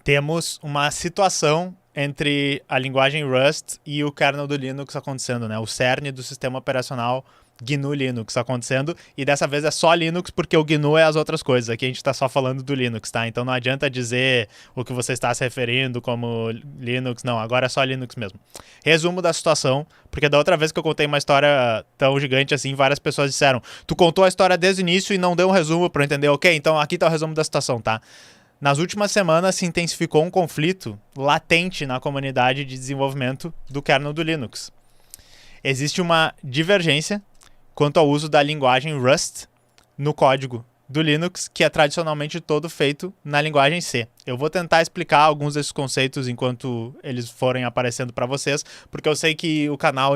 temos uma situação entre a linguagem Rust e o kernel do Linux acontecendo, né? O cerne do sistema operacional GNU Linux acontecendo, e dessa vez é só Linux, porque o GNU é as outras coisas. Aqui a gente está só falando do Linux, tá? Então não adianta dizer o que você está se referindo como Linux, não, agora é só Linux mesmo. Resumo da situação, porque da outra vez que eu contei uma história tão gigante assim, várias pessoas disseram, tu contou a história desde o início e não deu um resumo para eu entender. Ok, então aqui tá o resumo da situação, tá? Nas últimas semanas se intensificou um conflito latente na comunidade de desenvolvimento do kernel do Linux. Existe uma divergência quanto ao uso da linguagem Rust no código do Linux, que é tradicionalmente todo feito na linguagem C. Eu vou tentar explicar alguns desses conceitos enquanto eles forem aparecendo para vocês, porque eu sei que o canal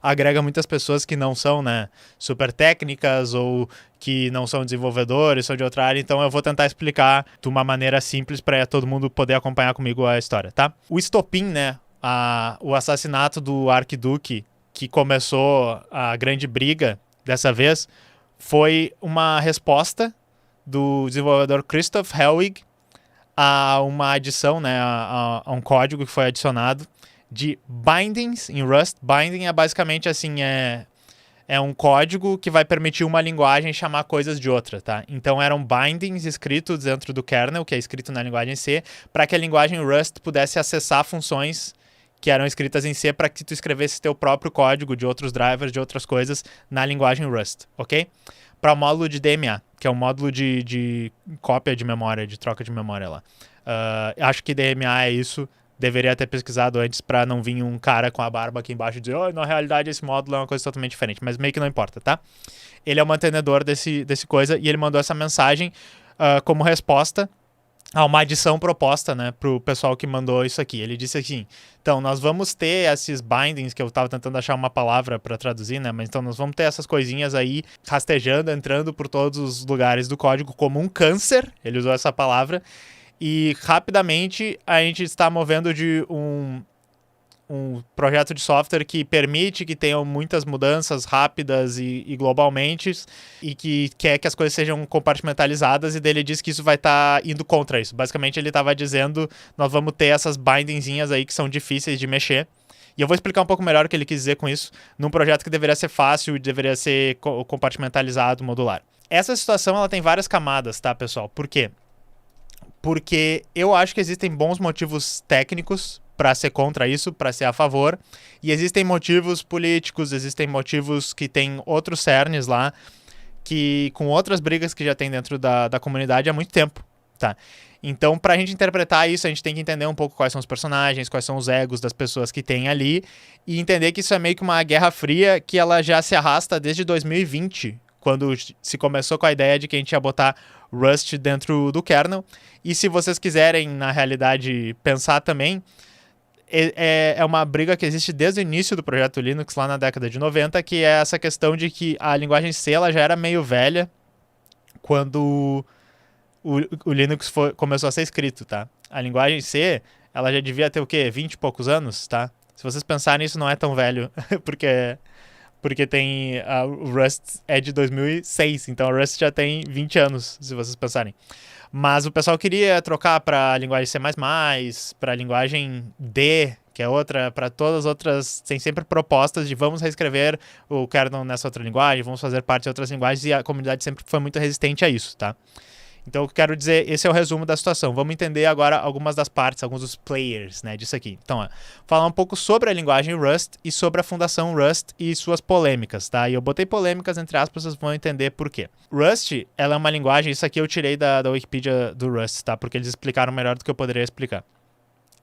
agrega muitas pessoas que não são, né, super técnicas ou que não são desenvolvedores, são de outra área, então eu vou tentar explicar de uma maneira simples para todo mundo poder acompanhar comigo a história, tá? O estopim, né, o assassinato do Arquiduque, que começou a grande briga dessa vez, foi uma resposta do desenvolvedor Christoph Hellwig a uma adição, né, a um código que foi adicionado de bindings em Rust. Binding é basicamente assim, é um código que vai permitir uma linguagem chamar coisas de outra, tá? Então eram bindings escritos dentro do kernel, que é escrito na linguagem C, para que a linguagem Rust pudesse acessar funções que eram escritas em C para que tu escrevesse teu próprio código de outros drivers, de outras coisas, na linguagem Rust, ok? Para o módulo de DMA, que é um módulo de cópia de memória, de troca de memória lá. Acho que DMA é isso. Deveria ter pesquisado antes para não vir um cara com a barba aqui embaixo e dizer, na realidade esse módulo é uma coisa totalmente diferente, mas meio que não importa, tá? Ele é o mantenedor desse coisa e ele mandou essa mensagem como resposta a uma adição proposta, né, pro pessoal que mandou isso aqui. Ele disse assim, então, nós vamos ter esses bindings, que eu tava tentando achar uma palavra para traduzir, né, mas então nós vamos ter essas coisinhas aí rastejando, entrando por todos os lugares do código como um câncer, ele usou essa palavra, e rapidamente a gente está movendo de um projeto de software que permite que tenham muitas mudanças rápidas e globalmente e que quer que as coisas sejam compartimentalizadas, e dele diz que isso vai estar indo contra isso. Basicamente ele estava dizendo, nós vamos ter essas bindingzinhas aí que são difíceis de mexer. E eu vou explicar um pouco melhor o que ele quis dizer com isso, num projeto que deveria ser fácil e deveria ser compartimentalizado, modular. Essa situação ela tem várias camadas, tá, pessoal? Por quê? Porque eu acho que existem bons motivos técnicos para ser contra isso, para ser a favor, e existem motivos políticos, existem motivos que tem outros cernes lá, que com outras brigas que já tem dentro da comunidade há muito tempo, tá? Então, pra gente interpretar isso, a gente tem que entender um pouco quais são os personagens, quais são os egos das pessoas que tem ali, e entender que isso é meio que uma guerra fria que ela já se arrasta desde 2020, quando se começou com a ideia de que a gente ia botar Rust dentro do kernel. E se vocês quiserem, na realidade, pensar também, é uma briga que existe desde o início do projeto Linux, lá na década de 90, que é essa questão de que a linguagem C ela já era meio velha quando o Linux começou a ser escrito, tá? A linguagem C, ela já devia ter o quê? 20 e poucos anos, tá? Se vocês pensarem, isso não é tão velho, porque tem o Rust é de 2006, então o Rust já tem 20 anos, se vocês pensarem. Mas o pessoal queria trocar para a linguagem C++, para a linguagem D, que é outra, para todas as outras, tem sempre propostas de vamos reescrever o kernel nessa outra linguagem, vamos fazer parte de outras linguagens, e a comunidade sempre foi muito resistente a isso, tá? Então, eu quero dizer, esse é o resumo da situação. Vamos entender agora algumas das partes, alguns dos players, né, disso aqui. Então, falar um pouco sobre a linguagem Rust e sobre a fundação Rust e suas polêmicas, tá? E eu botei polêmicas entre aspas, vocês vão entender por quê. Rust, ela é uma linguagem, isso aqui eu tirei da Wikipedia do Rust, tá? Porque eles explicaram melhor do que eu poderia explicar.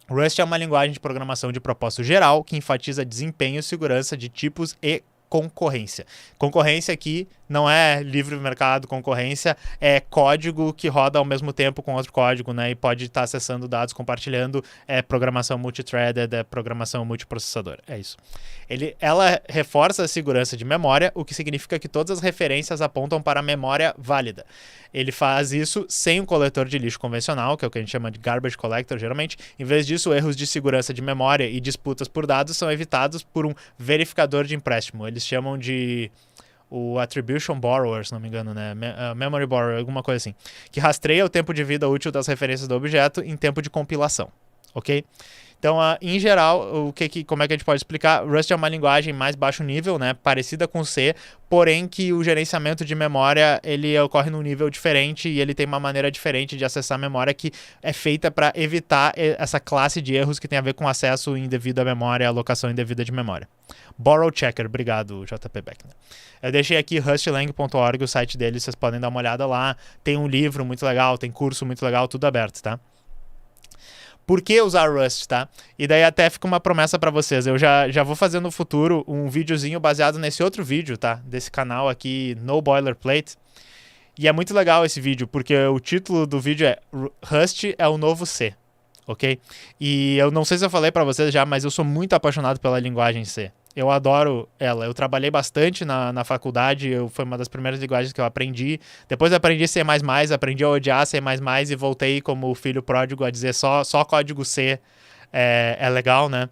Rust é uma linguagem de programação de propósito geral que enfatiza desempenho, segurança de tipos e concorrência. Concorrência aqui não é livre mercado, concorrência é código que roda ao mesmo tempo com outro código, né? E pode estar acessando dados, compartilhando, é programação multithreaded, é programação multiprocessadora, é isso. Ela reforça a segurança de memória, o que significa que todas as referências apontam para a memória válida. Ele faz isso sem um coletor de lixo convencional, que é o que a gente chama de garbage collector, geralmente. Em vez disso, erros de segurança de memória e disputas por dados são evitados por um verificador de empréstimo. Eles chamam de o Attribution Borrower, se não me engano, né? Memory Borrower, alguma coisa assim, que rastreia o tempo de vida útil das referências do objeto em tempo de compilação, ok? Então, em geral, como é que a gente pode explicar? Rust é uma linguagem mais baixo nível, né, parecida com C, porém que o gerenciamento de memória ele ocorre num nível diferente e ele tem uma maneira diferente de acessar a memória que é feita para evitar essa classe de erros que tem a ver com acesso indevido à memória, alocação indevida de memória. Borrow Checker, obrigado, JP Beckner. Eu deixei aqui rustlang.org, o site dele, vocês podem dar uma olhada lá. Tem um livro muito legal, tem curso muito legal, tudo aberto, tá? Por que usar Rust, tá? E daí até fica uma promessa para vocês. Eu já vou fazer no futuro um videozinho baseado nesse outro vídeo, tá? Desse canal aqui, No Boilerplate. E é muito legal esse vídeo, porque o título do vídeo é Rust é o novo C, ok? E eu não sei se eu falei para vocês já, mas eu sou muito apaixonado pela linguagem C. Eu adoro ela. Eu trabalhei bastante na faculdade, foi uma das primeiras linguagens que eu aprendi. Depois eu aprendi C++, aprendi a odiar C++ e voltei como filho pródigo a dizer só código C é legal, né?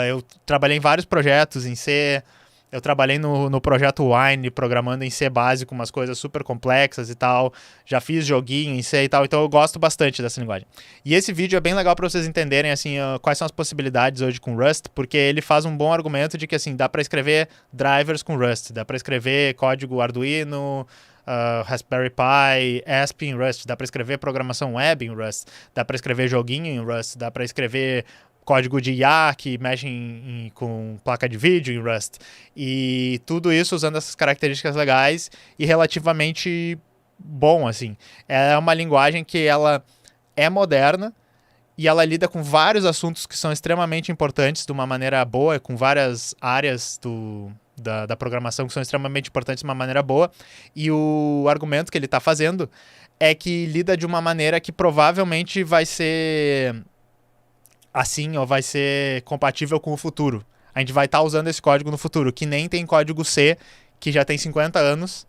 Eu trabalhei em vários projetos em C. Eu trabalhei no projeto Wine, programando em C básico, umas coisas super complexas e tal. Já fiz joguinho em C e tal, então eu gosto bastante dessa linguagem. E esse vídeo é bem legal para vocês entenderem assim, quais são as possibilidades hoje com Rust, porque ele faz um bom argumento de que assim, dá para escrever drivers com Rust, dá para escrever código Arduino, Raspberry Pi, ASP em Rust, dá para escrever programação web em Rust, dá para escrever joguinho em Rust, dá para escrever código de IA que mexe com placa de vídeo em Rust. E tudo isso usando essas características legais e relativamente bom, assim. É uma linguagem que ela é moderna e ela lida com vários assuntos que são extremamente importantes de uma maneira boa, com várias áreas da programação que são extremamente importantes de uma maneira boa. E o argumento que ele está fazendo é que lida de uma maneira que provavelmente vai ser assim, ou vai ser compatível com o futuro. A gente vai estar usando esse código no futuro, que nem tem código C, que já tem 50 anos,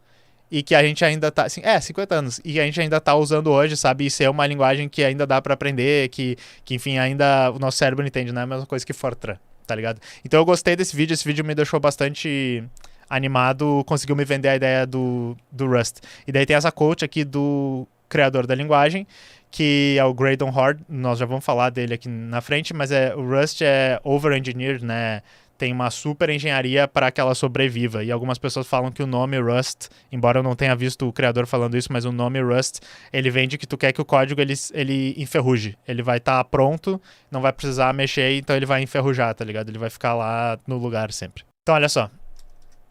e que a gente ainda tá... 50 anos, e a gente ainda tá usando hoje, sabe? E C é uma linguagem que ainda dá para aprender, que enfim, ainda o nosso cérebro entende, não é a mesma coisa que Fortran, tá ligado? Então eu gostei desse vídeo, esse vídeo me deixou bastante animado, conseguiu me vender a ideia do Rust. E daí tem essa quote aqui do criador da linguagem, que é o Graydon Horde, nós já vamos falar dele aqui na frente, mas o Rust é over-engineered, né? Tem uma super engenharia para que ela sobreviva. E algumas pessoas falam que o nome Rust, embora eu não tenha visto o criador falando isso, mas o nome Rust, ele vem de que tu quer que o código ele enferruje. Ele vai estar pronto, não vai precisar mexer, então ele vai enferrujar, tá ligado? Ele vai ficar lá no lugar sempre. Então, olha só.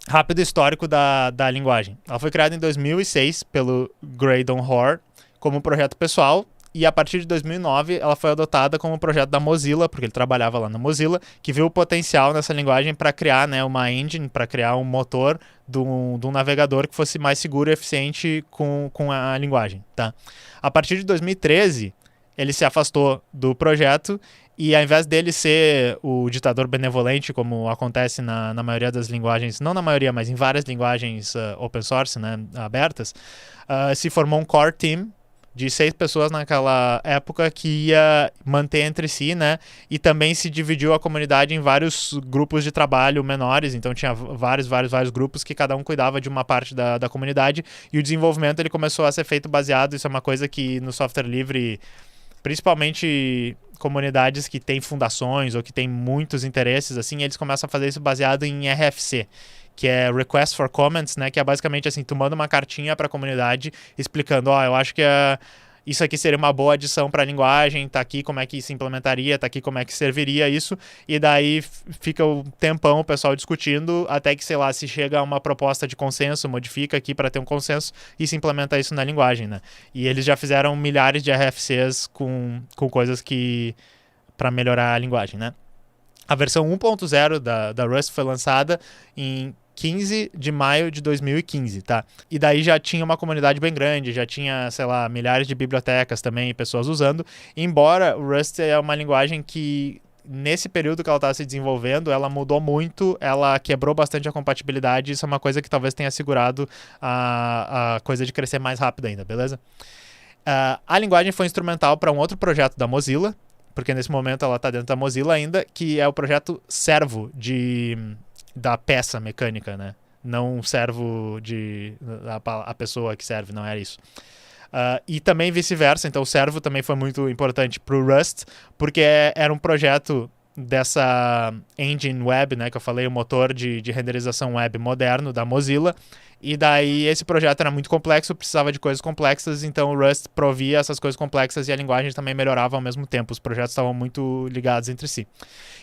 Rápido histórico da linguagem. Ela foi criada em 2006 pelo Graydon Horde como um projeto pessoal, e a partir de 2009 ela foi adotada como um projeto da Mozilla, porque ele trabalhava lá na Mozilla, que viu o potencial nessa linguagem para criar, né, uma engine, para criar um motor de um navegador que fosse mais seguro e eficiente com a linguagem. Tá? A partir de 2013, ele se afastou do projeto e ao invés dele ser o ditador benevolente, como acontece na maioria das linguagens, não na maioria, mas em várias linguagens open source, né, abertas, se formou um core team de 6 pessoas naquela época que ia manter entre si, né? E também se dividiu a comunidade em vários grupos de trabalho menores, então tinha vários grupos que cada um cuidava de uma parte da comunidade, e o desenvolvimento ele começou a ser feito baseado, isso é uma coisa que no software livre, principalmente comunidades que têm fundações ou que têm muitos interesses, assim, eles começam a fazer isso baseado em RFC, que é Request for Comments, né? Que é basicamente assim, tu manda uma cartinha para a comunidade explicando, eu acho que isso aqui seria uma boa adição para a linguagem, tá aqui como é que se implementaria, tá aqui como é que serviria isso, e daí fica um tempão o pessoal discutindo, até que, sei lá, se chega a uma proposta de consenso, modifica aqui para ter um consenso e se implementa isso na linguagem, né? E eles já fizeram milhares de RFCs com coisas que para melhorar a linguagem, né? A versão 1.0 da Rust foi lançada em 15 de maio de 2015, tá? E daí já tinha uma comunidade bem grande, já tinha, sei lá, milhares de bibliotecas também, pessoas usando, embora o Rust é uma linguagem que, nesse período que ela estava se desenvolvendo, ela mudou muito, ela quebrou bastante a compatibilidade, isso é uma coisa que talvez tenha segurado a coisa de crescer mais rápido ainda, beleza? A linguagem foi instrumental para um outro projeto da Mozilla, porque nesse momento ela está dentro da Mozilla ainda, que é o projeto Servo da peça mecânica, né? não servo de... a pessoa que serve, não era isso. E também vice-versa, então o servo também foi muito importante para o Rust, porque era um projeto dessa engine web, né, que eu falei, o motor de renderização web moderno da Mozilla, e daí esse projeto era muito complexo, precisava de coisas complexas, então o Rust provia essas coisas complexas e a linguagem também melhorava ao mesmo tempo, os projetos estavam muito ligados entre si.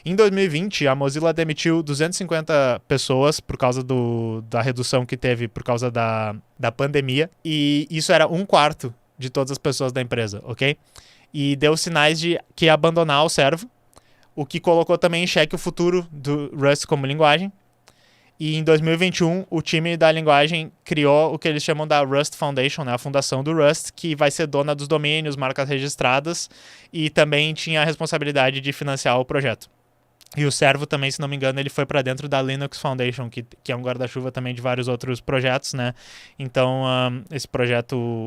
Em 2020, a Mozilla demitiu 250 pessoas por causa da redução que teve por causa da pandemia, e isso era 1/4 de todas as pessoas da empresa, ok? E deu sinais de que ia abandonar o servo, o que colocou também em xeque o futuro do Rust como linguagem. E em 2021, o time da linguagem criou o que eles chamam da Rust Foundation, né, a fundação do Rust, que vai ser dona dos domínios, marcas registradas, e também tinha a responsabilidade de financiar o projeto. E o servo também, se não me engano, ele foi para dentro da Linux Foundation, que é um guarda-chuva também de vários outros projetos, né? Então,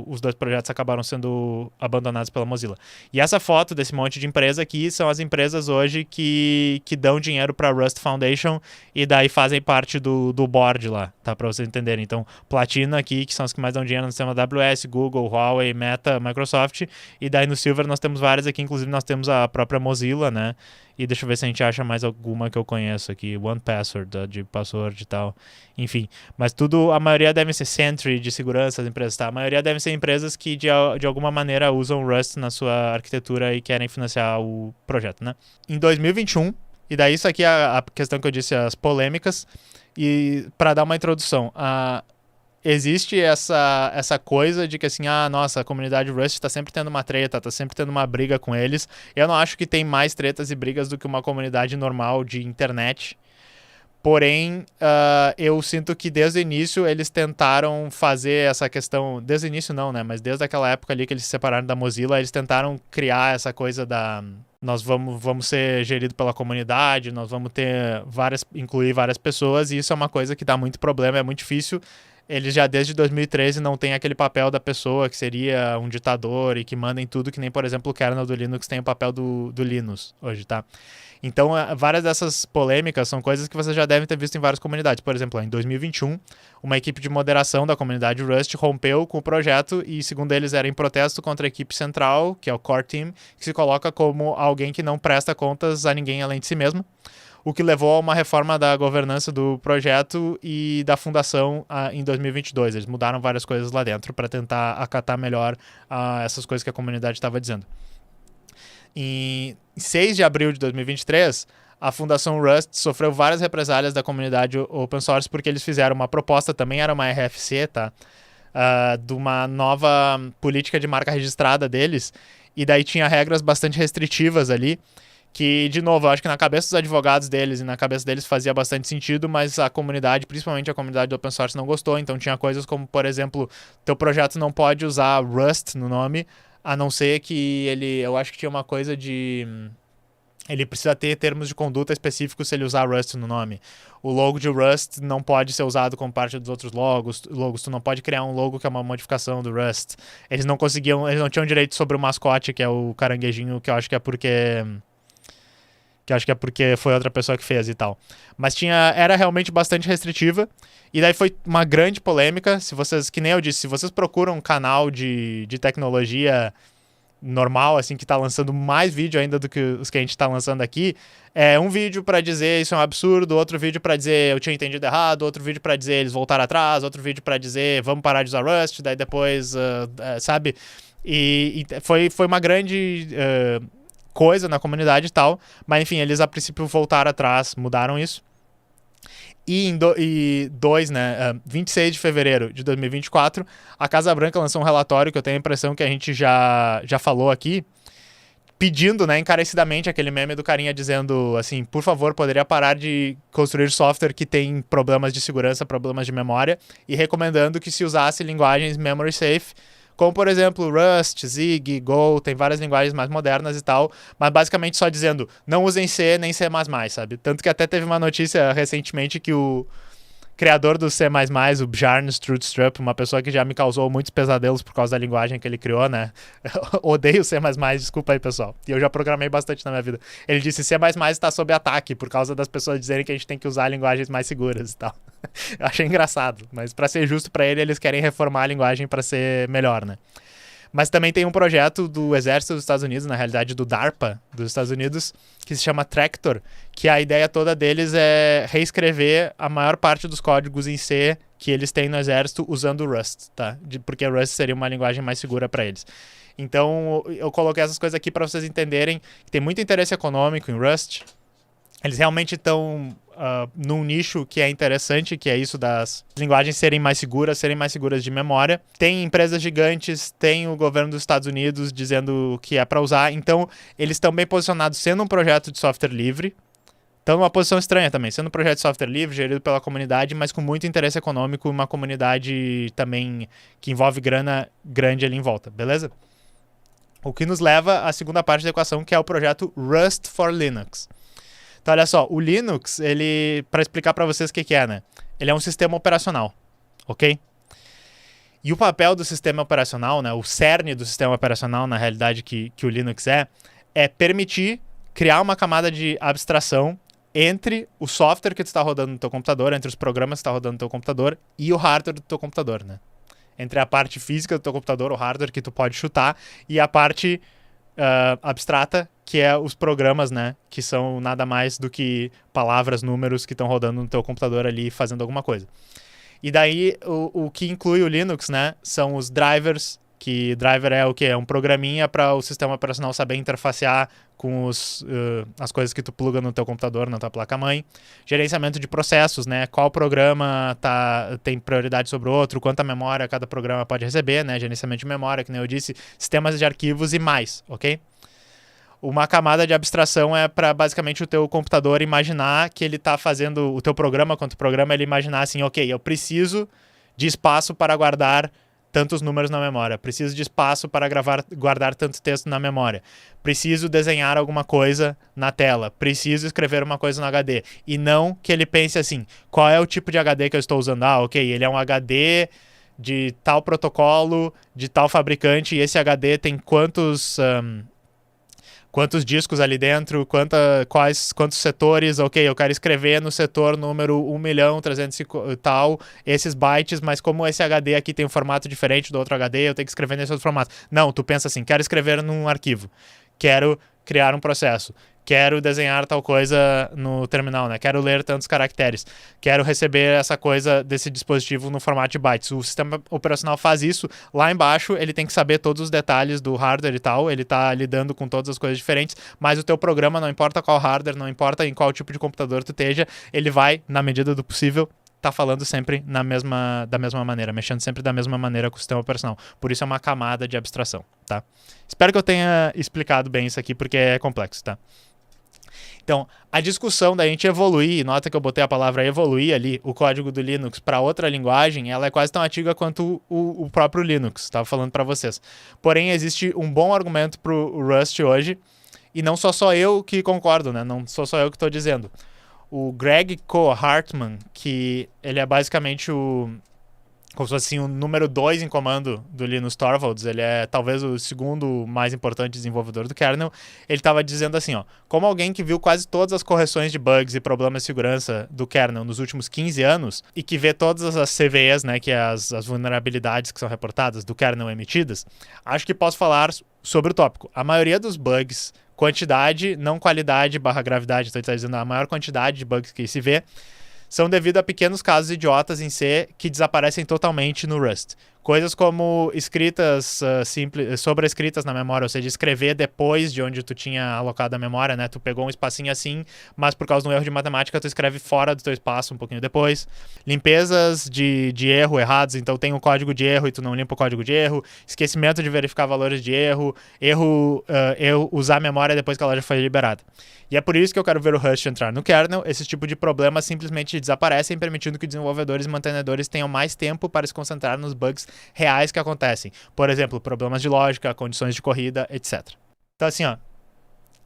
os dois projetos acabaram sendo abandonados pela Mozilla. E essa foto desse monte de empresa aqui são as empresas hoje que dão dinheiro para a Rust Foundation e daí fazem parte do board lá, tá? Para vocês entenderem. Então, Platina aqui, que são as que mais dão dinheiro no sistema AWS, Google, Huawei, Meta, Microsoft. E daí no Silver nós temos várias aqui, inclusive nós temos a própria Mozilla, né? E deixa eu ver se a gente acha mais alguma que eu conheço aqui. 1Password, de password e tal. Enfim. Mas tudo, a maioria devem ser Sentry, de segurança, as empresas, tá? A maioria devem ser empresas que de alguma maneira usam Rust na sua arquitetura e querem financiar o projeto, né? Em 2021, e daí isso aqui é a questão que eu disse, as polêmicas. E para dar uma introdução, existe essa coisa de que assim, nossa, a comunidade Rust está sempre tendo uma treta, está sempre tendo uma briga com eles. Eu não acho que tem mais tretas e brigas do que uma comunidade normal de internet. Porém, eu sinto que desde o início eles tentaram fazer essa questão... Desde o início não, né? Mas desde aquela época ali que eles se separaram da Mozilla, eles tentaram criar essa coisa da... Nós vamos ser geridos pela comunidade, nós vamos incluir várias pessoas, e isso é uma coisa que dá muito problema, é muito difícil. Eles já desde 2013 não têm aquele papel da pessoa que seria um ditador e que manda em tudo, que nem, por exemplo, o kernel do Linux tem o papel do Linus hoje, tá? Então, várias dessas polêmicas são coisas que você já deve ter visto em várias comunidades. Por exemplo, em 2021, uma equipe de moderação da comunidade Rust rompeu com o projeto e, segundo eles, era em protesto contra a equipe central, que é o Core Team, que se coloca como alguém que não presta contas a ninguém além de si mesmo, o que levou a uma reforma da governança do projeto e da fundação em 2022. Eles mudaram várias coisas lá dentro para tentar acatar melhor essas coisas que a comunidade estava dizendo. Em 6 de abril de 2023, a Fundação Rust sofreu várias represálias da comunidade open source porque eles fizeram uma proposta, também era uma RFC, tá? De uma nova política de marca registrada deles, e daí tinha regras bastante restritivas ali, que, de novo, eu acho que na cabeça dos advogados deles e na cabeça deles fazia bastante sentido, mas a comunidade, principalmente a comunidade do open source, não gostou. Então tinha coisas como, por exemplo, teu projeto não pode usar Rust no nome, a não ser que eu acho que tinha uma coisa de... Ele precisa ter termos de conduta específicos se ele usar Rust no nome. O logo de Rust não pode ser usado como parte dos outros logos. Tu não pode criar um logo que é uma modificação do Rust. Eles não tinham direito sobre o mascote, que é o caranguejinho, que eu acho que é porque foi outra pessoa que fez e tal. Mas era realmente bastante restritiva. E daí foi uma grande polêmica. Que nem eu disse, se vocês procuram um canal de tecnologia normal, assim, que tá lançando mais vídeo ainda do que os que a gente tá lançando aqui, um vídeo pra dizer isso é um absurdo, outro vídeo pra dizer eu tinha entendido errado, outro vídeo pra dizer eles voltaram atrás, outro vídeo pra dizer vamos parar de usar Rust, daí depois, sabe? E foi uma grande... coisa na comunidade e tal, mas enfim, eles a princípio voltaram atrás, mudaram isso. E 26 de fevereiro de 2024, a Casa Branca lançou um relatório que eu tenho a impressão que a gente já falou aqui, pedindo, né, encarecidamente aquele meme do carinha dizendo assim, por favor, poderia parar de construir software que tem problemas de segurança, problemas de memória, e recomendando que se usasse linguagens memory safe, como, por exemplo, Rust, Zig, Go, tem várias linguagens mais modernas e tal, mas basicamente só dizendo, não usem C nem C++, sabe? Tanto que até teve uma notícia recentemente que criador do C++, o Bjarne Stroustrup, uma pessoa que já me causou muitos pesadelos por causa da linguagem que ele criou, né? Odeio C++, desculpa aí, pessoal. E eu já programei bastante na minha vida. Ele disse C++ está sob ataque por causa das pessoas dizerem que a gente tem que usar linguagens mais seguras e tal. Eu achei engraçado, mas para ser justo para ele, eles querem reformar a linguagem para ser melhor, né? Mas também tem um projeto do Exército dos Estados Unidos, na realidade do DARPA dos Estados Unidos, que se chama Tractor, que a ideia toda deles é reescrever a maior parte dos códigos em C que eles têm no Exército usando Rust, tá? Porque Rust seria uma linguagem mais segura para eles. Então, eu coloquei essas coisas aqui para vocês entenderem que tem muito interesse econômico em Rust. Eles realmente estão num nicho que é interessante, que é isso das linguagens serem mais seguras de memória. Tem empresas gigantes, tem o governo dos Estados Unidos dizendo que é para usar. Então, eles estão bem posicionados sendo um projeto de software livre. Estão numa posição estranha também, sendo um projeto de software livre, gerido pela comunidade, mas com muito interesse econômico, uma comunidade também que envolve grana grande ali em volta, beleza? O que nos leva à segunda parte da equação, que é o projeto Rust for Linux. Então, olha só, o Linux, ele, para explicar para vocês o que é, né? Ele é um sistema operacional, ok? E o papel do sistema operacional, né? O cerne do sistema operacional, na realidade, que o Linux é permitir criar uma camada de abstração entre o software que tu está rodando no teu computador, entre os programas que tu está rodando no teu computador e o hardware do teu computador, né? Entre a parte física do teu computador, o hardware que tu pode chutar, e a parte abstrata, que é os programas, né, que são nada mais do que palavras, números que estão rodando no teu computador ali fazendo alguma coisa. E daí o que inclui o Linux, né, são os drivers, que driver é o quê? É um programinha para o sistema operacional saber interfacear com as coisas que tu pluga no teu computador, na tua placa-mãe. Gerenciamento de processos, né? Qual programa tem prioridade sobre o outro, quanta memória cada programa pode receber, né? Gerenciamento de memória, que nem eu disse, sistemas de arquivos e mais, ok? Uma camada de abstração é para basicamente o teu computador imaginar que ele está fazendo o teu programa, quanto o programa ele imaginar assim, ok, eu preciso de espaço para guardar tantos números na memória, preciso de espaço para guardar tanto texto na memória, preciso desenhar alguma coisa na tela, preciso escrever uma coisa no HD, e não que ele pense assim, qual é o tipo de HD que eu estou usando? Ah, ok, ele é um HD de tal protocolo, de tal fabricante, e esse HD tem quantos discos ali dentro, quantos setores, ok, eu quero escrever no setor número 1.300.000 e tal, esses bytes, mas como esse HD aqui tem um formato diferente do outro HD, eu tenho que escrever nesse outro formato. Não, tu pensa assim, quero escrever num arquivo, quero criar um processo, quero desenhar tal coisa no terminal, né? Quero ler tantos caracteres, quero receber essa coisa desse dispositivo no formato de bytes. O sistema operacional faz isso. Lá embaixo, ele tem que saber todos os detalhes do hardware e tal, ele tá lidando com todas as coisas diferentes, mas o teu programa, não importa qual hardware, não importa em qual tipo de computador tu esteja, ele vai, na medida do possível, tá falando sempre da mesma maneira, mexendo sempre da mesma maneira com o sistema operacional. Por isso é uma camada de abstração, tá? Espero que eu tenha explicado bem isso aqui, porque é complexo, tá? Então, a discussão da gente evoluir, nota que eu botei a palavra evoluir ali, o código do Linux para outra linguagem, ela é quase tão antiga quanto o próprio Linux, estava falando para vocês. Porém, existe um bom argumento para o Rust hoje, e não sou só eu que concordo, né? Não sou só eu que estou dizendo. O Greg Koh-Hartman, que ele é basicamente como se fosse assim, o número 2 em comando do Linus Torvalds, ele é talvez o segundo mais importante desenvolvedor do kernel, ele estava dizendo assim, ó, como alguém que viu quase todas as correções de bugs e problemas de segurança do kernel nos últimos 15 anos, e que vê todas as CVEs, né, que é as vulnerabilidades que são reportadas do kernel emitidas, acho que posso falar sobre o tópico. A maioria dos bugs, quantidade, não qualidade / gravidade, então ele está dizendo a maior quantidade de bugs que se vê, são devido a pequenos casos idiotas em C que desaparecem totalmente no Rust. Coisas como escritas simples, sobrescritas na memória, ou seja, escrever depois de onde tu tinha alocado a memória, né? Tu pegou um espacinho assim, mas por causa de um erro de matemática, tu escreve fora do teu espaço um pouquinho depois. Limpezas de erro errados, então tem um código de erro e tu não limpa o código de erro. Esquecimento de verificar valores de erro. Erro usar a memória depois que ela já foi liberada. E é por isso que eu quero ver o Rust entrar no kernel. Esse tipo de problemas simplesmente desaparecem, permitindo que desenvolvedores e mantenedores tenham mais tempo para se concentrar nos bugs reais que acontecem. Por exemplo, problemas de lógica, condições de corrida, etc. Então assim, ó,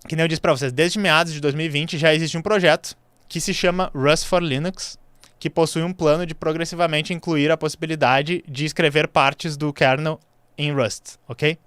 que nem eu disse para vocês, desde meados de 2020 já existe um projeto que se chama Rust for Linux, que possui um plano de progressivamente incluir a possibilidade de escrever partes do kernel em Rust, ok?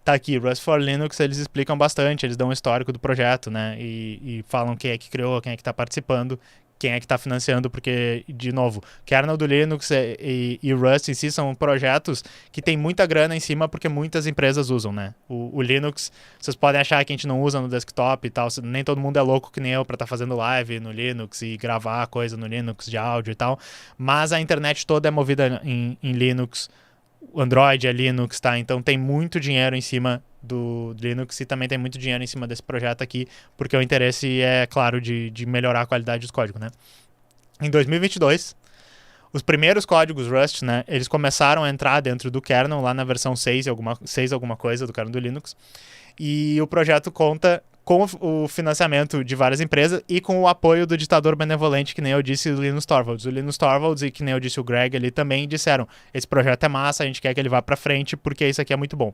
Tá aqui, Rust for Linux, eles explicam bastante, eles dão um histórico do projeto, né? E falam quem é que criou, quem é que está participando, quem é que está financiando, porque, de novo, kernel do Linux e Rust em si são projetos que tem muita grana em cima porque muitas empresas usam, né? O Linux, vocês podem achar que a gente não usa no desktop e tal, nem todo mundo é louco que nem eu para estar fazendo live no Linux e gravar coisa no Linux de áudio e tal, mas a internet toda é movida em Linux, o Android é Linux, tá? Então tem muito dinheiro em cima do Linux e também tem muito dinheiro em cima desse projeto aqui, porque o interesse é, claro, de melhorar a qualidade dos códigos, né? Em 2022, os primeiros códigos Rust, né, eles começaram a entrar dentro do kernel, lá na versão 6 alguma coisa do kernel do Linux, e o projeto conta com o financiamento de várias empresas e com o apoio do ditador benevolente, que nem eu disse, o Linus Torvalds. O Linus Torvalds e que nem eu disse o Greg ali também disseram, esse projeto é massa, a gente quer que ele vá pra frente porque isso aqui é muito bom.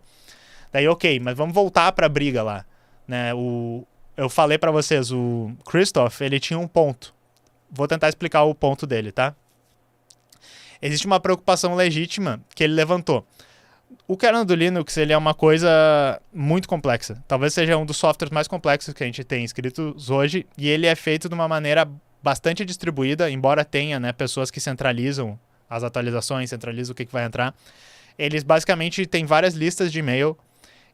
Daí, ok, mas vamos voltar pra briga lá. Né? Eu falei pra vocês, o Christoph, ele tinha um ponto. Vou tentar explicar o ponto dele, tá? Existe uma preocupação legítima que ele levantou. O kernel do Linux, ele é uma coisa muito complexa. Talvez seja um dos softwares mais complexos que a gente tem escritos hoje, e ele é feito de uma maneira bastante distribuída, embora tenha, né, pessoas que centralizam as atualizações, centralizam o que vai entrar. Eles basicamente têm várias listas de e-mail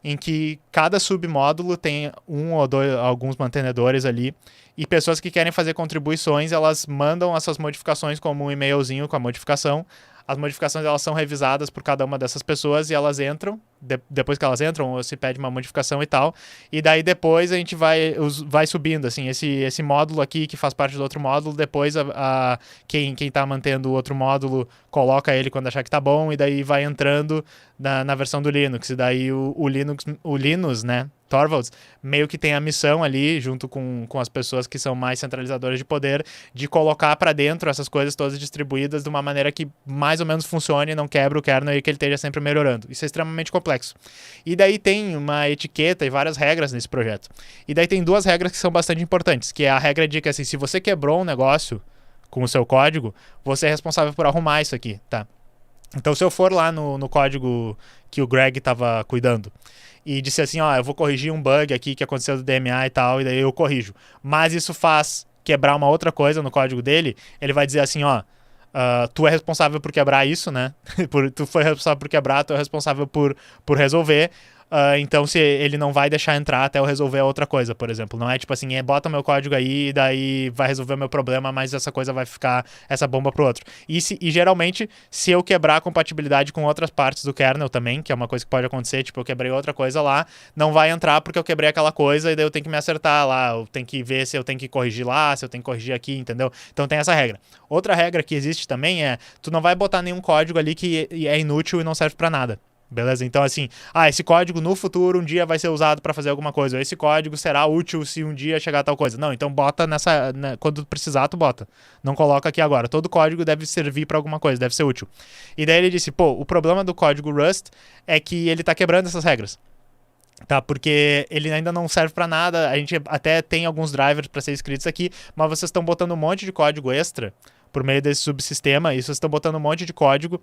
em que cada submódulo tem um ou dois, alguns mantenedores ali, e pessoas que querem fazer contribuições, elas mandam as suas modificações como um e-mailzinho com a modificação. As modificações elas são revisadas por cada uma dessas pessoas e elas entram, depois que elas entram, se pede uma modificação e tal, e daí depois a gente vai subindo, assim, esse módulo aqui que faz parte do outro módulo, depois quem tá mantendo o outro módulo coloca ele quando achar que tá bom, e daí vai entrando na versão do Linux, e daí o Linus, né, Torvalds, meio que tem a missão ali, junto com as pessoas que são mais centralizadoras de poder, de colocar para dentro essas coisas todas distribuídas de uma maneira que mais ou menos funcione, não quebra o kernel e que ele esteja sempre melhorando. Isso é extremamente complexo. E daí tem uma etiqueta e várias regras nesse projeto. E daí tem duas regras que são bastante importantes, que é a regra de que, assim, se você quebrou um negócio com o seu código, você é responsável por arrumar isso aqui, tá? Então, se eu for lá no código que o Greg estava cuidando e disse assim, ó, eu vou corrigir um bug aqui que aconteceu do DMA e tal, e daí eu corrijo. Mas isso faz quebrar uma outra coisa no código dele, ele vai dizer assim, ó, tu é responsável por quebrar isso, né? Tu foi responsável por quebrar, tu é responsável por resolver. Então, se ele não vai deixar entrar até eu resolver outra coisa, por exemplo. Não é tipo assim, bota meu código aí e daí vai resolver o meu problema, mas essa coisa vai ficar essa bomba pro outro. E geralmente, se eu quebrar a compatibilidade com outras partes do kernel também, que é uma coisa que pode acontecer, tipo, eu quebrei outra coisa lá, não vai entrar porque eu quebrei aquela coisa e daí eu tenho que me acertar lá, eu tenho que ver se eu tenho que corrigir lá, se eu tenho que corrigir aqui, entendeu? Então tem essa regra. Outra regra que existe também é, tu não vai botar nenhum código ali que é inútil e não serve pra nada. Beleza? Então, assim, esse código no futuro um dia vai ser usado para fazer alguma coisa. Ou esse código será útil se um dia chegar a tal coisa. Não, então bota quando precisar, tu bota. Não coloca aqui agora. Todo código deve servir para alguma coisa, deve ser útil. E daí ele disse, o problema do código Rust é que ele tá quebrando essas regras. Tá, porque ele ainda não serve para nada. A gente até tem alguns drivers para ser escritos aqui, mas vocês estão botando um monte de código extra por meio desse subsistema, e vocês estão botando um monte de código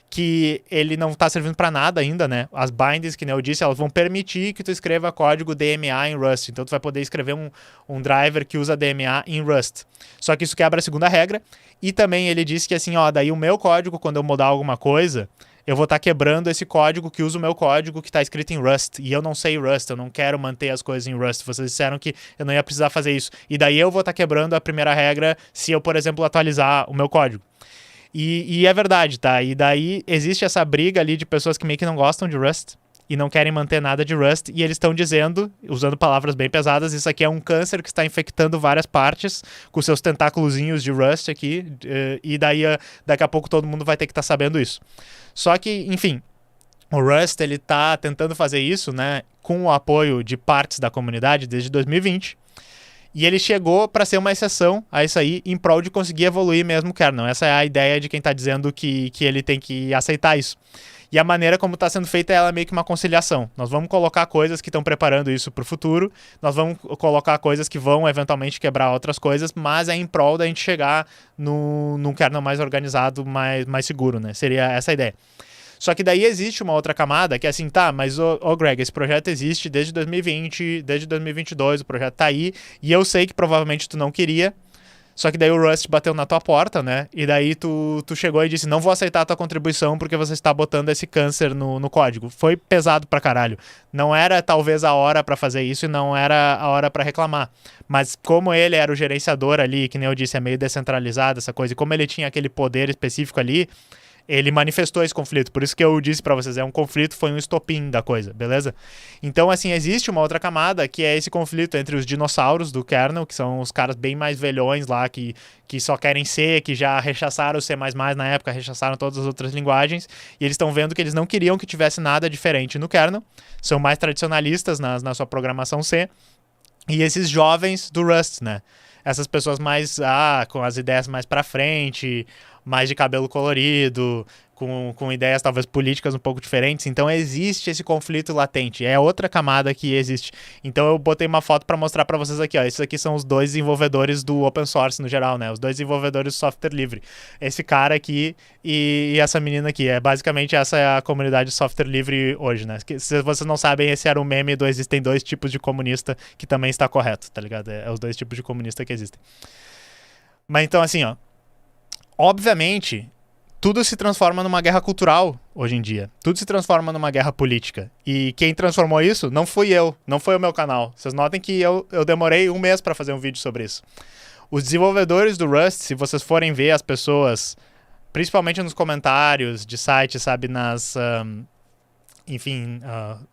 que ele não está servindo para nada ainda, né? As bindings, que nem eu disse, elas vão permitir que tu escreva código DMA em Rust. Então tu vai poder escrever um driver que usa DMA em Rust. Só que isso quebra a segunda regra. E também ele disse que assim, daí o meu código, quando eu mudar alguma coisa, eu vou estar quebrando esse código que usa o meu código que está escrito em Rust. E eu não sei Rust, eu não quero manter as coisas em Rust. Vocês disseram que eu não ia precisar fazer isso. E daí eu vou estar quebrando a primeira regra se eu, por exemplo, atualizar o meu código. E é verdade, tá? E daí existe essa briga ali de pessoas que meio que não gostam de Rust e não querem manter nada de Rust, e eles estão dizendo, usando palavras bem pesadas, isso aqui é um câncer que está infectando várias partes com seus tentáculozinhos de Rust aqui, e daí daqui a pouco todo mundo vai ter que estar sabendo isso. Só que, enfim, o Rust, ele tá tentando fazer isso, né, com o apoio de partes da comunidade desde 2020, e ele chegou para ser uma exceção a isso aí, em prol de conseguir evoluir mesmo o kernel. Essa é a ideia de quem está dizendo que ele tem que aceitar isso. E a maneira como está sendo feita ela é meio que uma conciliação. Nós vamos colocar coisas que estão preparando isso para o futuro, nós vamos colocar coisas que vão eventualmente quebrar outras coisas, mas é em prol da gente chegar num kernel mais organizado, mais seguro, né? Seria essa a ideia. Só que daí existe uma outra camada que é assim, tá, mas Greg, esse projeto existe desde 2020, desde 2022, o projeto tá aí, e eu sei que provavelmente tu não queria, só que daí o Rust bateu na tua porta, né? E daí tu chegou e disse, não vou aceitar a tua contribuição porque você está botando esse câncer no código. Foi pesado pra caralho. Não era talvez a hora pra fazer isso e não era a hora pra reclamar. Mas como ele era o gerenciador ali, que nem eu disse, é meio descentralizado essa coisa, e como ele tinha aquele poder específico ali, ele manifestou esse conflito. Por isso que eu disse pra vocês, é um conflito, foi um estopim da coisa, beleza? Então, assim, existe uma outra camada que é esse conflito entre os dinossauros do kernel, que são os caras bem mais velhões lá, que só querem C, que já rechaçaram o C++ na época, rechaçaram todas as outras linguagens, e eles estão vendo que eles não queriam que tivesse nada diferente no kernel, são mais tradicionalistas na sua programação C, e esses jovens do Rust, né? Essas pessoas mais, com as ideias mais pra frente, mais de cabelo colorido, com ideias talvez políticas um pouco diferentes. Então existe esse conflito latente. É outra camada que existe. Então eu botei uma foto para mostrar para vocês aqui, ó. Esses aqui são os dois desenvolvedores do open source no geral, né? Os dois desenvolvedores do software livre. Esse cara aqui e essa menina aqui. Basicamente essa é a comunidade de software livre hoje, né? Se vocês não sabem, esse era o meme do existem dois tipos de comunista, que também está correto, tá ligado? É os dois tipos de comunista que existem. Mas então assim, ó. Obviamente, tudo se transforma numa guerra cultural hoje em dia. Tudo se transforma numa guerra política. E quem transformou isso não fui eu, não foi o meu canal. Vocês notem que eu demorei um mês para fazer um vídeo sobre isso. Os desenvolvedores do Rust, se vocês forem ver as pessoas, principalmente nos comentários de sites, sabe, nas...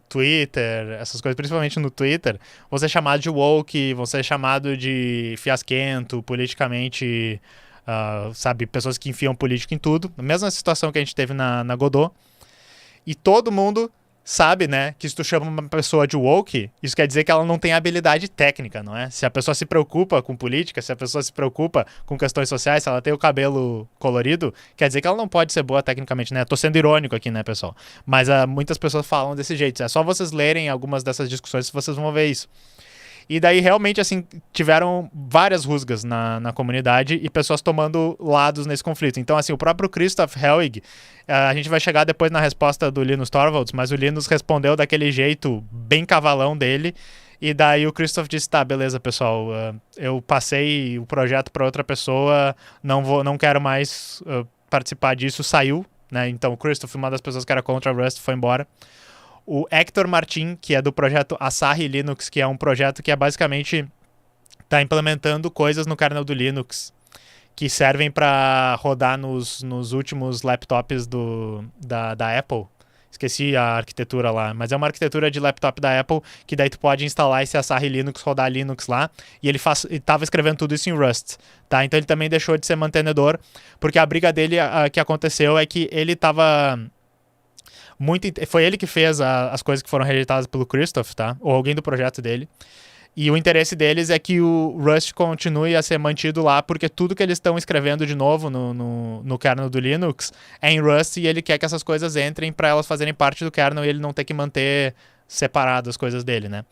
Twitter, essas coisas, principalmente no Twitter, vão ser chamados de woke, vão ser chamados de fiasquento, politicamente... sabe, pessoas que enfiam política em tudo, a mesma situação que a gente teve na Godot, e todo mundo sabe, né, que se tu chama uma pessoa de woke, isso quer dizer que ela não tem habilidade técnica, não é? Se a pessoa se preocupa com política, se a pessoa se preocupa com questões sociais, se ela tem o cabelo colorido, quer dizer que ela não pode ser boa tecnicamente, né? Tô sendo irônico aqui, né, pessoal? Mas muitas pessoas falam desse jeito, é só vocês lerem algumas dessas discussões que vocês vão ver isso. E daí, realmente, assim, tiveram várias rusgas na comunidade e pessoas tomando lados nesse conflito. Então, assim, o próprio Christoph Helwig, a gente vai chegar depois na resposta do Linus Torvalds, mas o Linus respondeu daquele jeito bem cavalão dele. E daí o Christoph disse, tá, beleza, pessoal, eu passei o projeto para outra pessoa, não quero mais participar disso, saiu, né? Então o Christoph, uma das pessoas que era contra a Rust, foi embora. O Hector Martin, que é do projeto Asahi Linux, que é um projeto que é basicamente está implementando coisas no kernel do Linux que servem para rodar nos últimos laptops da Apple. Esqueci a arquitetura lá, mas é uma arquitetura de laptop da Apple que daí tu pode instalar esse Asahi Linux, rodar Linux lá, e ele estava escrevendo tudo isso em Rust, tá? Então ele também deixou de ser mantenedor, porque a briga dele que aconteceu é que ele estava... Foi ele que fez as coisas que foram rejeitadas pelo Christoph, tá? Ou alguém do projeto dele. E o interesse deles é que o Rust continue a ser mantido lá, porque tudo que eles estão escrevendo de novo no kernel do Linux é em Rust, e ele quer que essas coisas entrem para elas fazerem parte do kernel e ele não ter que manter separado as coisas dele, né?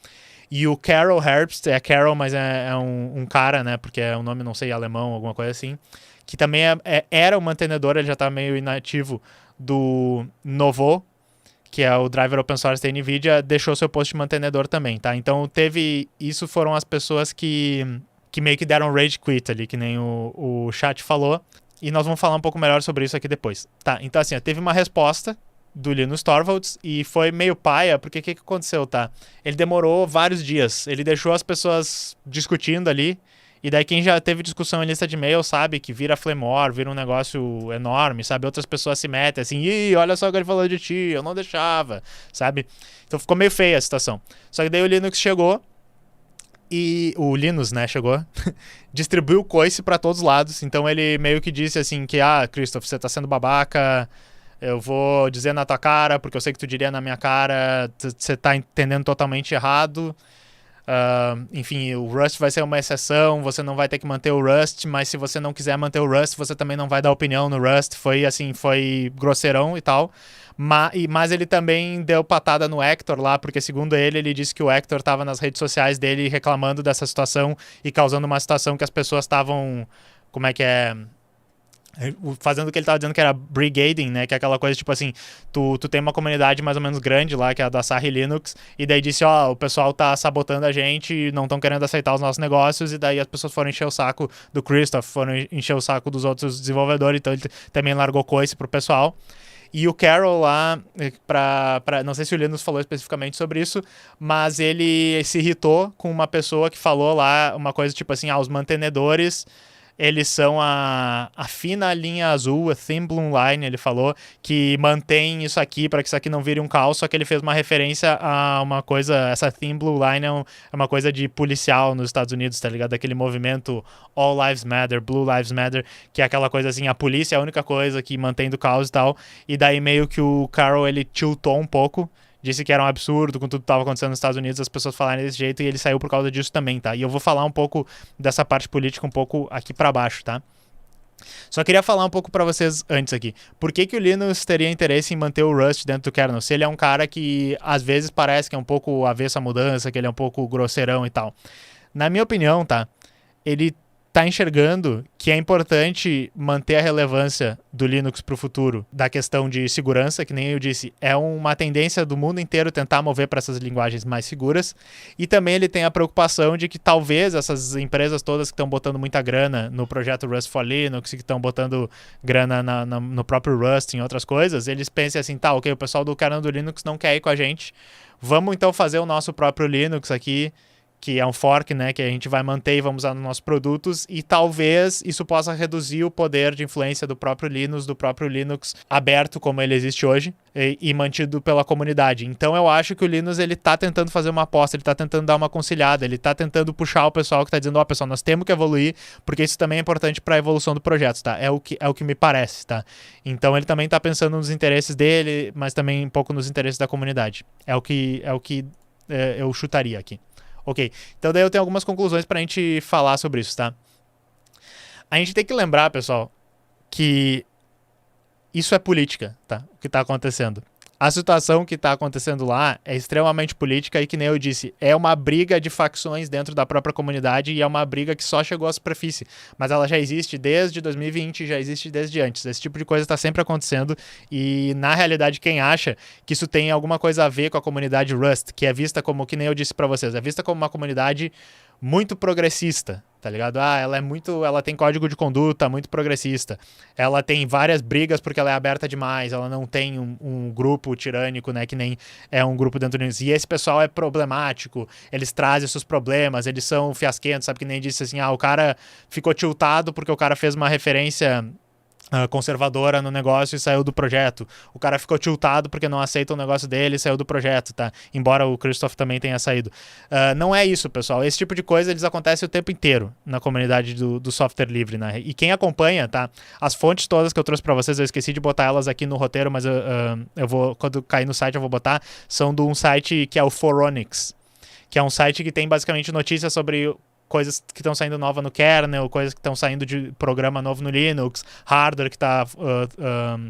E o Carol Herbst, é Carol, mas é um cara, né? Porque é um nome, não sei, alemão, alguma coisa assim, que também era o mantenedor, ele já tá meio inativo, do Novo, que é o driver open source da NVIDIA, deixou seu post de mantenedor também, tá? Então isso foram as pessoas que meio que deram rage quit ali, que nem o chat falou, e nós vamos falar um pouco melhor sobre isso aqui depois. Tá, então assim, teve uma resposta do Linus Torvalds e foi meio paia, porque o que aconteceu, tá? Ele demorou vários dias, ele deixou as pessoas discutindo ali, e daí quem já teve discussão em lista de e-mail sabe que vira Flamor, vira um negócio enorme, sabe? Outras pessoas se metem assim, ih, olha só o que ele falou de ti, eu não deixava, sabe? Então ficou meio feia a situação. Só que daí o Linux chegou, e o Linus, né, chegou, distribuiu o coice pra todos os lados, então ele meio que disse assim que, Christoph, você tá sendo babaca, eu vou dizer na tua cara, porque eu sei que tu diria na minha cara, você tá entendendo totalmente errado. Enfim, o Rust vai ser uma exceção, você não vai ter que manter o Rust, mas se você não quiser manter o Rust, você também não vai dar opinião no Rust. Foi assim, foi grosseirão e tal. Mas ele também deu patada no Hector lá, porque segundo ele disse que o Hector estava nas redes sociais dele reclamando dessa situação e causando uma situação que as pessoas estavam, como é que é, fazendo o que ele estava dizendo que era brigading, né, que é aquela coisa tipo assim, tu tem uma comunidade mais ou menos grande lá, que é a da Sarri Linux, e daí disse, ó, o pessoal tá sabotando a gente, não estão querendo aceitar os nossos negócios, e daí as pessoas foram encher o saco do Christoph, foram encher o saco dos outros desenvolvedores, então ele também largou coice pro pessoal. E o Carol lá, não sei se o Linus falou especificamente sobre isso, mas ele se irritou com uma pessoa que falou lá uma coisa tipo assim, os mantenedores, eles são a fina linha azul, a thin blue line, ele falou, que mantém isso aqui para que isso aqui não vire um caos, só que ele fez uma referência a uma coisa, essa thin blue line é uma coisa de policial nos Estados Unidos, tá ligado? Aquele movimento All Lives Matter, Blue Lives Matter, que é aquela coisa assim, a polícia é a única coisa que mantém do caos e tal, e daí meio que o Carol, ele tiltou um pouco, disse que era um absurdo com tudo que estava acontecendo nos Estados Unidos, as pessoas falarem desse jeito, e ele saiu por causa disso também, tá? E eu vou falar um pouco dessa parte política um pouco aqui para baixo, tá? Só queria falar um pouco para vocês antes aqui. Por que o Linus teria interesse em manter o Rust dentro do kernel? Se ele é um cara que às vezes parece que é um pouco avesso à mudança, que ele é um pouco grosseirão e tal. Na minha opinião, tá? Ele tá enxergando que é importante manter a relevância do Linux para o futuro, da questão de segurança, que nem eu disse, é uma tendência do mundo inteiro tentar mover para essas linguagens mais seguras, e também ele tem a preocupação de que talvez essas empresas todas que estão botando muita grana no projeto Rust for Linux, que estão botando grana no próprio Rust, em outras coisas, eles pensem assim, tá, ok, o pessoal do kernel do Linux não quer ir com a gente, vamos então fazer o nosso próprio Linux aqui, que é um fork, né, que a gente vai manter e vamos usar nos nossos produtos, e talvez isso possa reduzir o poder de influência do próprio Linux aberto como ele existe hoje e mantido pela comunidade. Então eu acho que o Linus, ele tá tentando fazer uma aposta, ele tá tentando dar uma conciliada, ele tá tentando puxar o pessoal que tá dizendo, pessoal, nós temos que evoluir, porque isso também é importante para a evolução do projeto, tá? É o que me parece, tá? Então ele também tá pensando nos interesses dele, mas também um pouco nos interesses da comunidade. É o que eu chutaria aqui. Ok, então daí eu tenho algumas conclusões pra gente falar sobre isso, tá? A gente tem que lembrar, pessoal, que isso é política, tá? O que tá acontecendo. A situação que tá acontecendo lá é extremamente política e, que nem eu disse, é uma briga de facções dentro da própria comunidade e é uma briga que só chegou à superfície. Mas ela já existe desde 2020, já existe desde antes. Esse tipo de coisa tá sempre acontecendo e, na realidade, quem acha que isso tem alguma coisa a ver com a comunidade Rust, que é vista como, que nem eu disse pra vocês, é vista como uma comunidade muito progressista, tá ligado? Ela tem código de conduta muito progressista. Ela tem várias brigas porque ela é aberta demais, ela não tem um grupo tirânico, né, que nem é um grupo dentro do Linux. E esse pessoal é problemático, eles trazem seus problemas, eles são fiasquentos, sabe, que nem disse assim, o cara ficou tiltado porque o cara fez uma referência conservadora no negócio e saiu do projeto. O cara ficou tiltado porque não aceita o negócio dele e saiu do projeto, tá? Embora o Christoph também tenha saído. Não é isso, pessoal. Esse tipo de coisa, eles acontecem o tempo inteiro na comunidade do software livre, né? E quem acompanha, tá? As fontes todas que eu trouxe pra vocês, eu esqueci de botar elas aqui no roteiro, mas eu vou, quando cair no site eu vou botar, são de um site que é o Foronix, que é um site que tem basicamente notícias sobre coisas que estão saindo nova no kernel, coisas que estão saindo de programa novo no Linux, hardware que está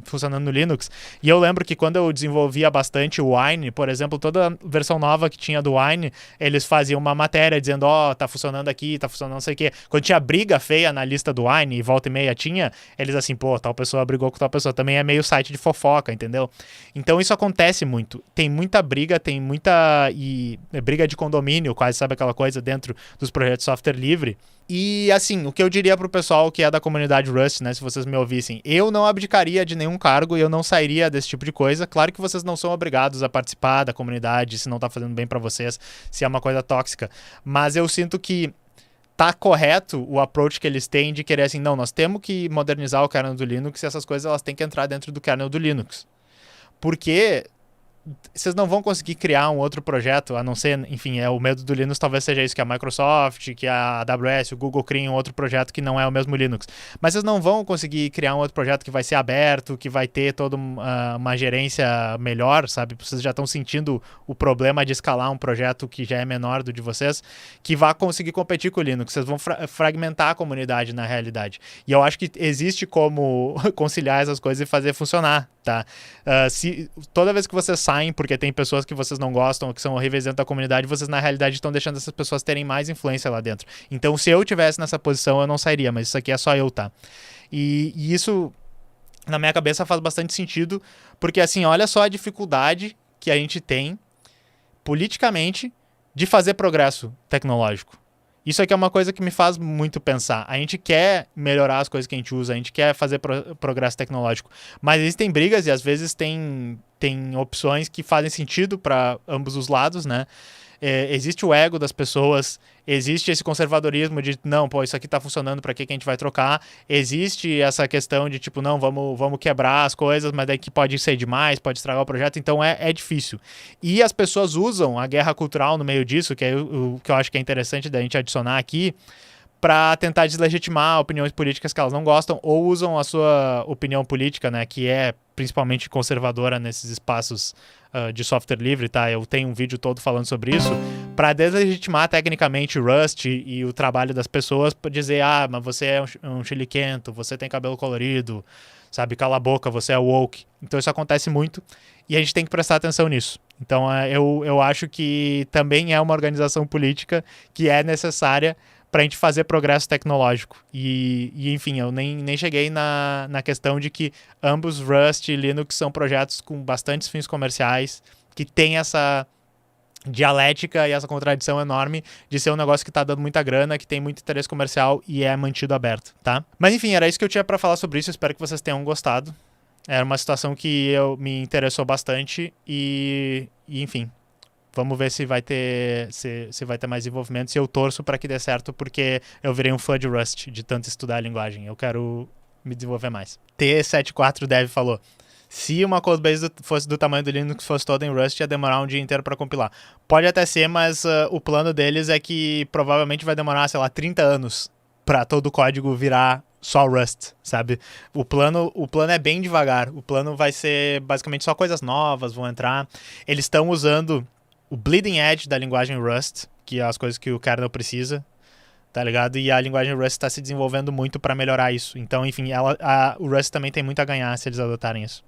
funcionando no Linux. E eu lembro que quando eu desenvolvia bastante o Wine, por exemplo, toda versão nova que tinha do Wine, eles faziam uma matéria dizendo, tá funcionando aqui, tá funcionando não sei o quê. Quando tinha briga feia na lista do Wine, e volta e meia tinha, eles assim, tal pessoa brigou com tal pessoa. Também é meio site de fofoca, entendeu? Então isso acontece muito. Tem muita briga, briga de condomínio, quase, sabe aquela coisa dentro dos projetos software livre. E assim, o que eu diria pro pessoal que é da comunidade Rust, né, se vocês me ouvissem, eu não abdicaria de nenhum cargo e eu não sairia desse tipo de coisa. Claro que vocês não são obrigados a participar da comunidade se não tá fazendo bem pra vocês, se é uma coisa tóxica, mas eu sinto que tá correto o approach que eles têm de querer assim, não, nós temos que modernizar o kernel do Linux e essas coisas elas têm que entrar dentro do kernel do Linux. Porque vocês não vão conseguir criar um outro projeto, a não ser, enfim, o medo do Linux talvez seja isso, que a Microsoft, que a AWS, o Google criem um outro projeto que não é o mesmo Linux. Mas vocês não vão conseguir criar um outro projeto que vai ser aberto, que vai ter toda uma gerência melhor, sabe? Vocês já estão sentindo o problema de escalar um projeto que já é menor do de vocês, que vai conseguir competir com o Linux. Vocês vão fragmentar a comunidade na realidade. E eu acho que existe como conciliar essas coisas e fazer funcionar, tá? Toda vez que vocês saem, porque tem pessoas que vocês não gostam, que são horríveis dentro da comunidade, vocês na realidade estão deixando essas pessoas terem mais influência lá dentro. Então, se eu tivesse nessa posição, eu não sairia, mas isso aqui é só eu, tá? E isso, na minha cabeça, faz bastante sentido, porque assim, olha só a dificuldade que a gente tem, politicamente, de fazer progresso tecnológico. Isso aqui é uma coisa que me faz muito pensar. A gente quer melhorar as coisas que a gente usa, a gente quer fazer progresso tecnológico, mas existem brigas e às vezes tem opções que fazem sentido para ambos os lados, né? Existe o ego das pessoas, existe esse conservadorismo de não, pô, isso aqui tá funcionando, pra que a gente vai trocar? Existe essa questão de tipo, não, vamos quebrar as coisas, mas daí que pode ser demais, pode estragar o projeto, então é difícil. E as pessoas usam a guerra cultural no meio disso, que é o que eu acho que é interessante da gente adicionar aqui, para tentar deslegitimar opiniões políticas que elas não gostam, ou usam a sua opinião política, né, que é principalmente conservadora nesses espaços de software livre, tá? Eu tenho um vídeo todo falando sobre isso, para deslegitimar tecnicamente o Rust e o trabalho das pessoas, para dizer, mas você é um chiliquento, você tem cabelo colorido, sabe, cala a boca, você é woke. Então isso acontece muito e a gente tem que prestar atenção nisso. Então eu acho que também é uma organização política que é necessária para a gente fazer progresso tecnológico. E enfim, eu nem cheguei na questão de que ambos Rust e Linux são projetos com bastantes fins comerciais, que tem essa dialética e essa contradição enorme de ser um negócio que tá dando muita grana, que tem muito interesse comercial e é mantido aberto, tá? Mas enfim, era isso que eu tinha para falar sobre isso, eu espero que vocês tenham gostado. Era uma situação que me interessou bastante e enfim, vamos ver se vai ter mais envolvimento, se eu torço para que dê certo, porque eu virei um fã de Rust, de tanto estudar a linguagem. Eu quero me desenvolver mais. T74Dev falou: se uma codebase fosse do tamanho do Linux, fosse toda em Rust, ia demorar um dia inteiro para compilar. Pode até ser, mas o plano deles é que provavelmente vai demorar, sei lá, 30 anos para todo o código virar só Rust, sabe? O plano é bem devagar. O plano vai ser basicamente só coisas novas vão entrar. Eles estão usando o bleeding edge da linguagem Rust, que é as coisas que o kernel precisa, tá ligado? E a linguagem Rust está se desenvolvendo muito para melhorar isso. Então, enfim, o Rust também tem muito a ganhar se eles adotarem isso.